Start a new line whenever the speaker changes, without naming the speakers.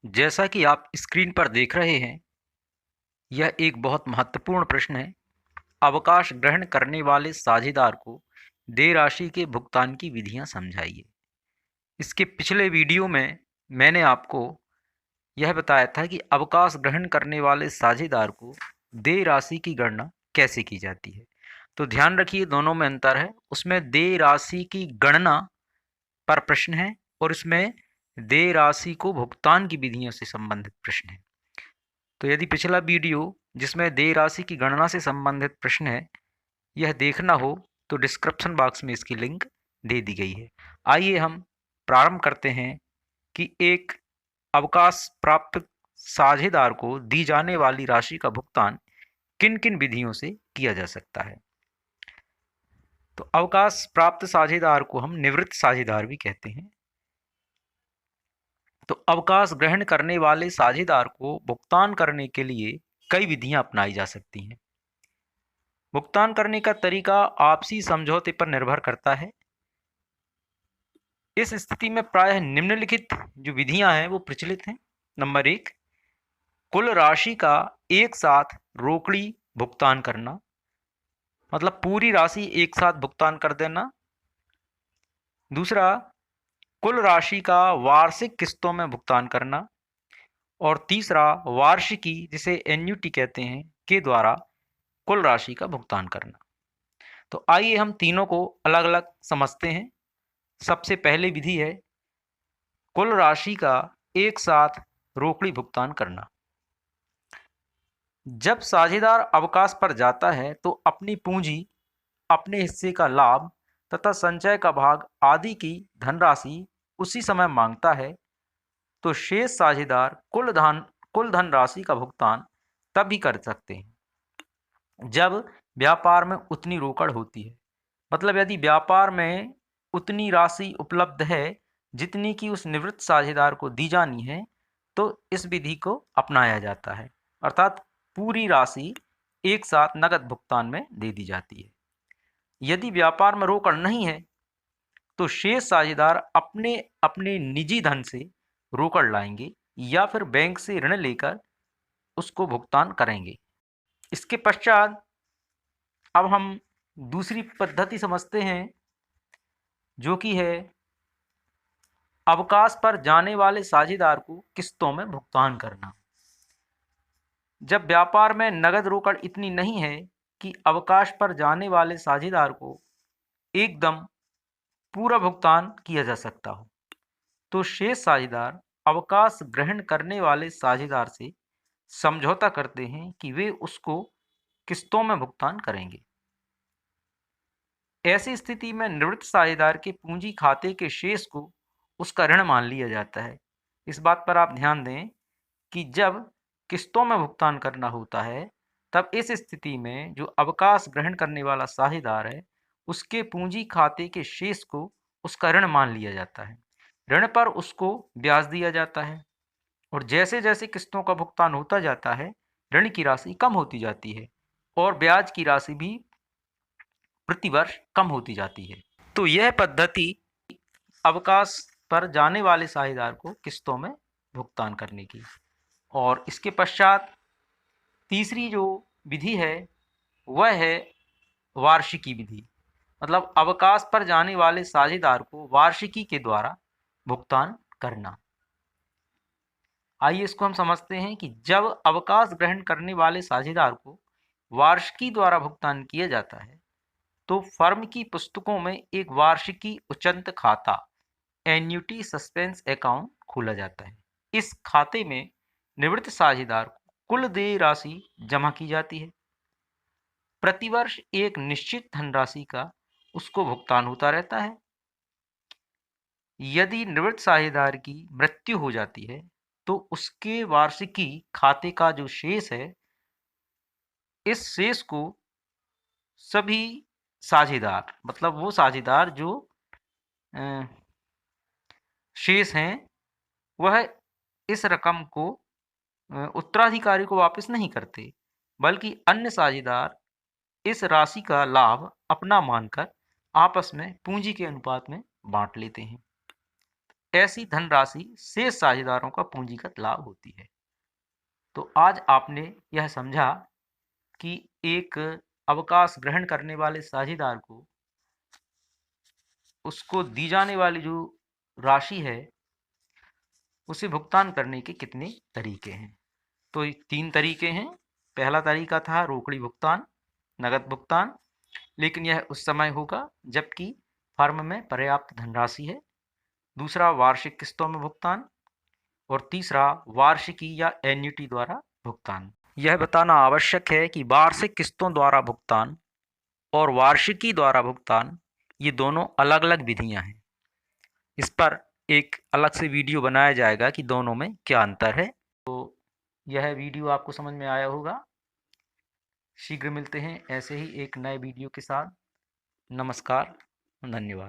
जैसा कि आप स्क्रीन पर देख रहे हैं, यह एक बहुत महत्वपूर्ण प्रश्न है। अवकाश ग्रहण करने वाले साझेदार को देय राशि के भुगतान की विधियां समझाइए। इसके पिछले वीडियो में मैंने आपको यह बताया था कि अवकाश ग्रहण करने वाले साझेदार को देय राशि की गणना कैसे की जाती है। तो ध्यान रखिए, दोनों में अंतर है। उसमें देय राशि की गणना पर प्रश्न है और इसमें देय राशि को भुगतान की विधियों से संबंधित प्रश्न है। तो यदि पिछला वीडियो जिसमें देय राशि की गणना से संबंधित प्रश्न है, यह देखना हो तो डिस्क्रिप्शन बॉक्स में इसकी लिंक दे दी गई है। आइए हम प्रारंभ करते हैं कि एक अवकाश प्राप्त साझेदार को दी जाने वाली राशि का भुगतान किन किन विधियों से किया जा सकता है। तो अवकाश प्राप्त साझेदार को हम निवृत्त साझेदार भी कहते हैं। तो अवकाश ग्रहण करने वाले साझेदार को भुगतान करने के लिए कई विधियां अपनाई जा सकती हैं। भुगतान करने का तरीका आपसी समझौते पर निर्भर करता है। इस स्थिति में प्रायः निम्नलिखित जो विधियां हैं वो प्रचलित हैं। नंबर 1, कुल राशि का एक साथ रोकड़ी भुगतान करना, मतलब पूरी राशि एक साथ भुगतान कर देना। दूसरा, कुल राशि का वार्षिक किस्तों में भुगतान करना। और तीसरा, वार्षिकी जिसे एन्युटी कहते हैं के द्वारा कुल राशि का भुगतान करना। तो आइए हम तीनों को अलग अलग समझते हैं। सबसे पहली विधि है कुल राशि का एक साथ रोकड़ी भुगतान करना। जब साझेदार अवकाश पर जाता है तो अपनी पूंजी, अपने हिस्से का लाभ तथा संचय का भाग आदि की धनराशि उसी समय मांगता है, तो शेष साझेदार कुल धन राशि का भुगतान तभी कर सकते हैं जब व्यापार में उतनी रोकड़ होती है। मतलब यदि व्यापार में उतनी राशि उपलब्ध है जितनी कि उस निवृत्त साझेदार को दी जानी है, तो इस विधि को अपनाया जाता है। अर्थात पूरी राशि एक साथ नकद भुगतान में दे दी जाती है। यदि व्यापार में रोकड़ नहीं है तो शेष साझेदार अपने अपने निजी धन से रोकड़ लाएंगे या फिर बैंक से ऋण लेकर उसको भुगतान करेंगे। इसके पश्चात अब हम दूसरी पद्धति समझते हैं, जो कि है अवकाश पर जाने वाले साझेदार को किस्तों में भुगतान करना। जब व्यापार में नगद रोकड़ इतनी नहीं है कि अवकाश पर जाने वाले साझेदार को एकदम पूरा भुगतान किया जा सकता हो, तो शेष साझेदार अवकाश ग्रहण करने वाले साझेदार से समझौता करते हैं कि वे उसको किस्तों में भुगतान करेंगे। ऐसी स्थिति में निवृत्त साझेदार के पूंजी खाते के शेष को उसका ऋण मान लिया जाता है। इस बात पर आप ध्यान दें कि जब किस्तों में भुगतान करना होता है, तब इस स्थिति में जो अवकाश ग्रहण करने वाला साझेदार है उसके पूंजी खाते के शेष को उसका ऋण मान लिया जाता है। ऋण पर उसको ब्याज दिया जाता है और जैसे जैसे किस्तों का भुगतान होता जाता है ऋण की राशि कम होती जाती है और ब्याज की राशि भी प्रतिवर्ष कम होती जाती है। तो यह पद्धति अवकाश पर जाने वाले साझेदार को किस्तों में भुगतान करने की। और इसके पश्चात तीसरी जो विधि है वह है वार्षिकी विधि। मतलब अवकाश पर जाने वाले साझेदार को वार्षिकी के द्वारा भुगतान करना। आइए इसको हम समझते हैं कि जब अवकाश ग्रहण करने वाले साझेदार को वार्षिकी द्वारा भुगतान किया जाता है तो फर्म की पुस्तकों में एक वार्षिकी उचंत खाता, एन्युटी सस्पेंस अकाउंट खोला जाता है। इस खाते में निवृत्त साझेदार को कुल देय राशि जमा की जाती है। प्रतिवर्ष एक निश्चित धनराशि का उसको भुगतान होता रहता है। यदि निवृत्त साझेदार की मृत्यु हो जाती है तो उसके वार्षिकी खाते का जो शेष है, इस शेष को सभी साझेदार, मतलब वो साझेदार जो शेष हैं, वह इस रकम को उत्तराधिकारी को वापस नहीं करते, बल्कि अन्य साझेदार इस राशि का लाभ अपना मानकर आपस में पूंजी के अनुपात में बांट लेते हैं। ऐसी धनराशि शेष साझेदारों का पूंजीगत लाभ होती है। तो आज आपने यह समझा कि एक अवकाश ग्रहण करने वाले साझेदार को उसको दी जाने वाली जो राशि है उसे भुगतान करने के कितने तरीके हैं। तो 3 तरीके हैं। पहला तरीका था रोकड़ी भुगतान, नगद भुगतान, लेकिन यह उस समय होगा जबकि फर्म में पर्याप्त धनराशि है। दूसरा वार्षिक किस्तों में भुगतान और तीसरा वार्षिकी या एन्युटी द्वारा भुगतान। यह बताना आवश्यक है कि वार्षिक किस्तों द्वारा भुगतान और वार्षिकी द्वारा भुगतान ये दोनों अलग अलग विधियां हैं। इस पर एक अलग से वीडियो बनाया जाएगा कि दोनों में क्या अंतर है। तो यह वीडियो आपको समझ में आया होगा। शीघ्र मिलते हैं ऐसे ही एक नए वीडियो के साथ। नमस्कार, धन्यवाद।